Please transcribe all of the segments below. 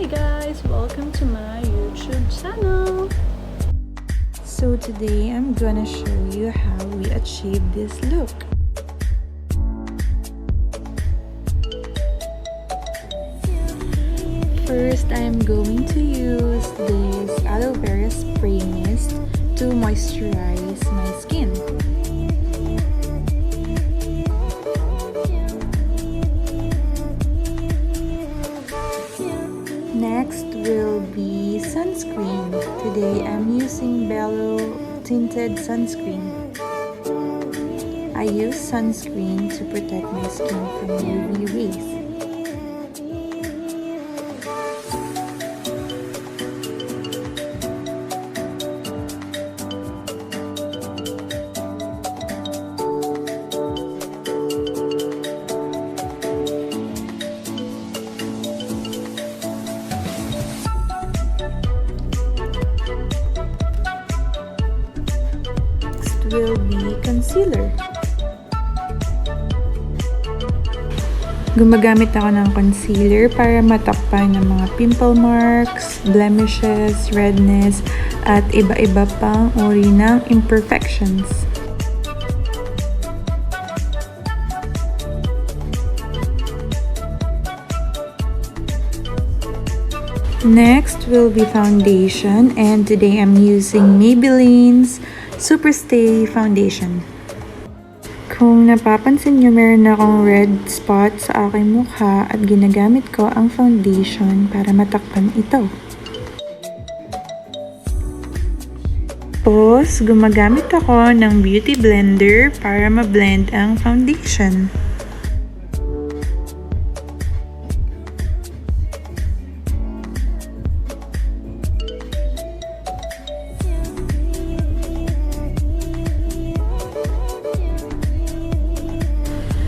Hi guys! Welcome to my YouTube channel! So today I'm gonna show you how we achieve this look. First, I'm going to use this aloe vera spray mist to moisturize my skin. Next will be sunscreen. Today I'm using Bello tinted sunscreen. I use sunscreen to protect my skin from UV rays. Will be concealer. Gumagamit ako ng concealer para matakpan ng mga pimple marks, blemishes, redness, at iba-iba pang uri ng imperfections. Next will be foundation, and today I'm using Maybelline's Superstay Foundation. Kung napapansin nyo, meron akong red spot sa aking mukha at ginagamit ko ang foundation para matakpan ito. Tapos, gumagamit ako ng beauty blender para ma-blend ang foundation.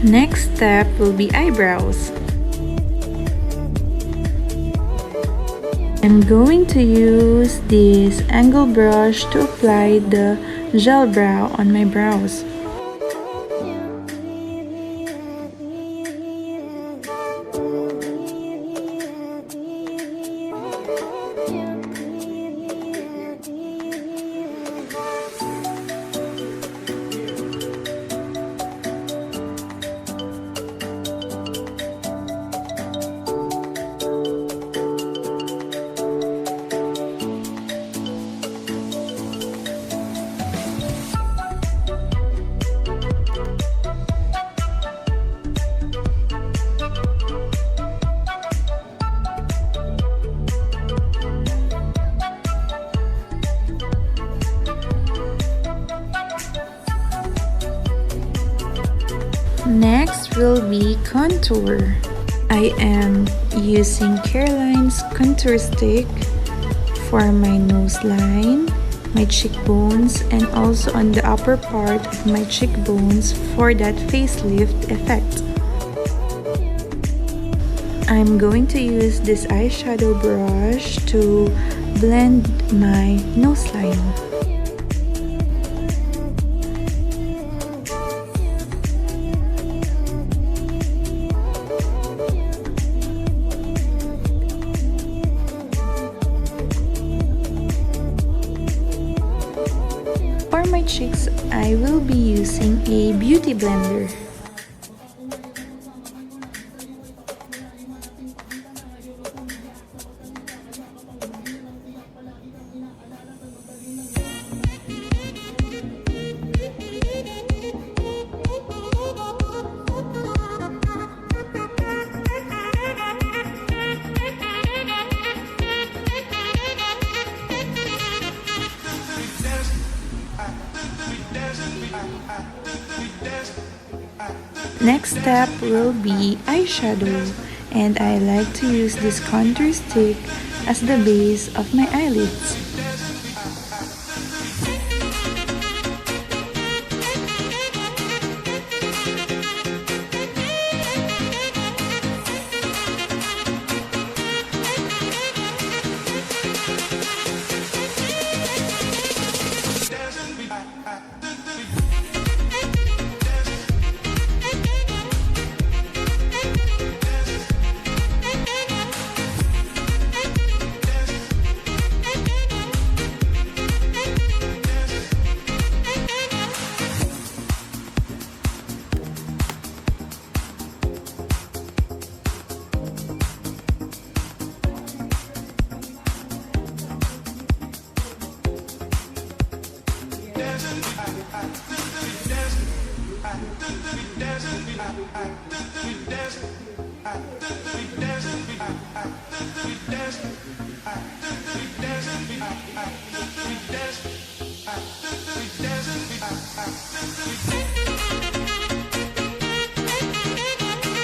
Next step will be eyebrows. I'm going to use this angle brush to apply the gel brow on my brows. Next will be contour. I am using Caroline's contour stick for my nose line, my cheekbones, and also on the upper part of my cheekbones for that facelift effect. I'm going to use this eyeshadow brush to blend my nose line. For my cheeks, I will be using a beauty blender. Next step will be eyeshadow, and I like to use this contour stick as the base of my eyelids.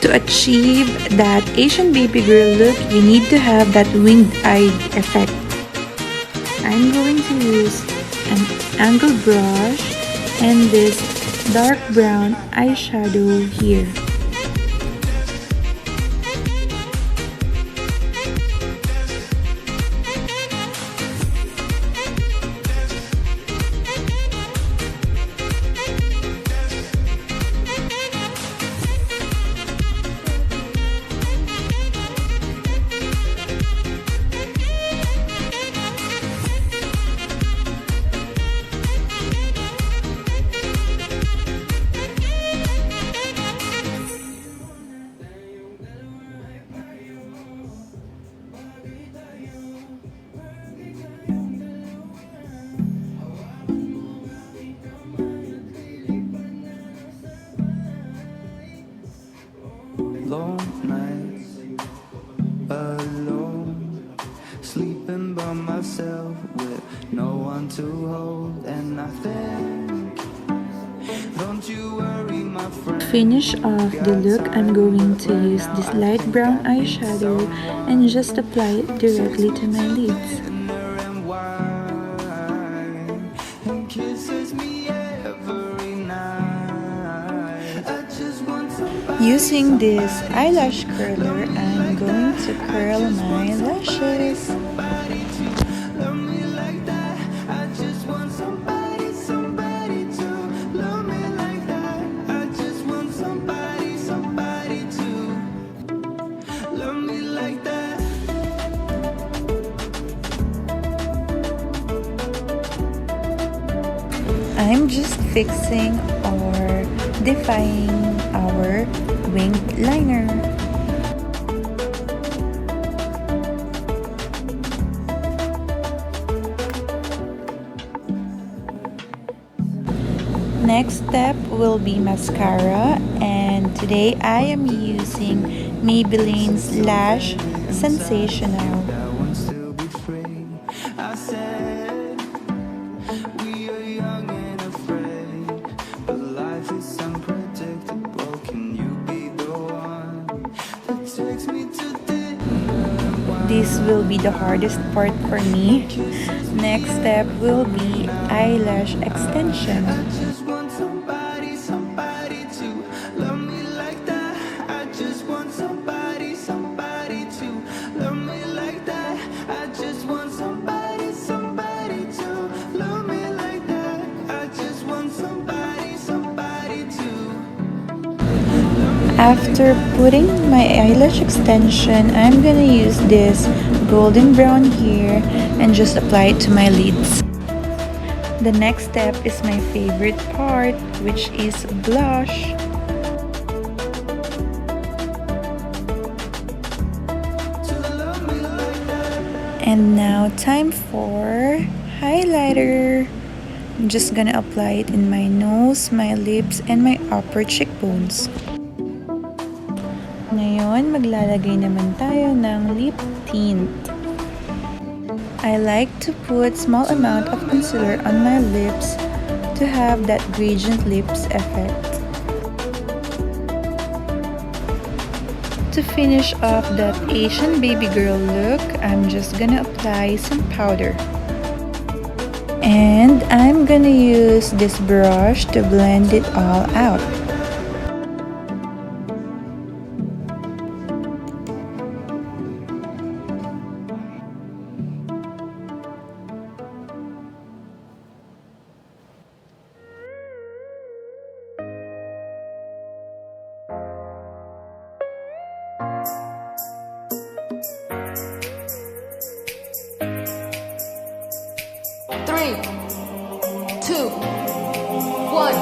To achieve that Asian baby girl look, you need to have that winged eye effect. I'm going to use an angled brush and this dark brown eyeshadow here. Long nights alone, sleeping by myself with no one to hold, and I think, don't you worry, my friend. To finish off the look, I'm going to use this light brown eyeshadow and just apply it directly to my lids. And kisses me every night. I just want somebody. Using this eyelash curler, I'm going to curl my lashes. Love me like that. I just want somebody, somebody to love me like that. I just want somebody, somebody to love me like that. I'm just fixing or defining our winged liner. Next step will be mascara, and today I am using Maybelline's Lash Sensational. That one still be free. I said we are young and afraid, but life is unpredictable. Can you be the one that takes me to dinner? This will be the hardest part for me. Next step will be eyelash extension. I just want somebody, somebody to love me like that. I just want somebody, somebody to love me like that. I just want somebody, somebody to love me like that. I just want somebody, somebody to. After putting my eyelash extension, I'm gonna use this golden brown here and just apply it to my lids. The next step is my favorite part, which is blush. And now time for highlighter. I'm just gonna apply it in my nose, my lips, and my upper cheekbones. Ngayon, maglalagay naman tayo ng lip tint. I like to put small amount of concealer on my lips to have that gradient lips effect. To finish off that Asian baby girl look, I'm just gonna apply some powder. And I'm gonna use this brush to blend it all out. Three, two, one.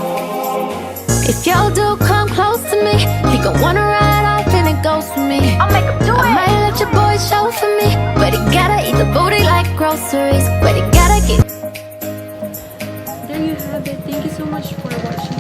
If y'all do come close to me, he gon' wanna ride off and it goes for me. I'll make him do I it. might let your boy show for me, but he gotta eat the booty like groceries. But he gotta get. There you have it. Thank you so much for watching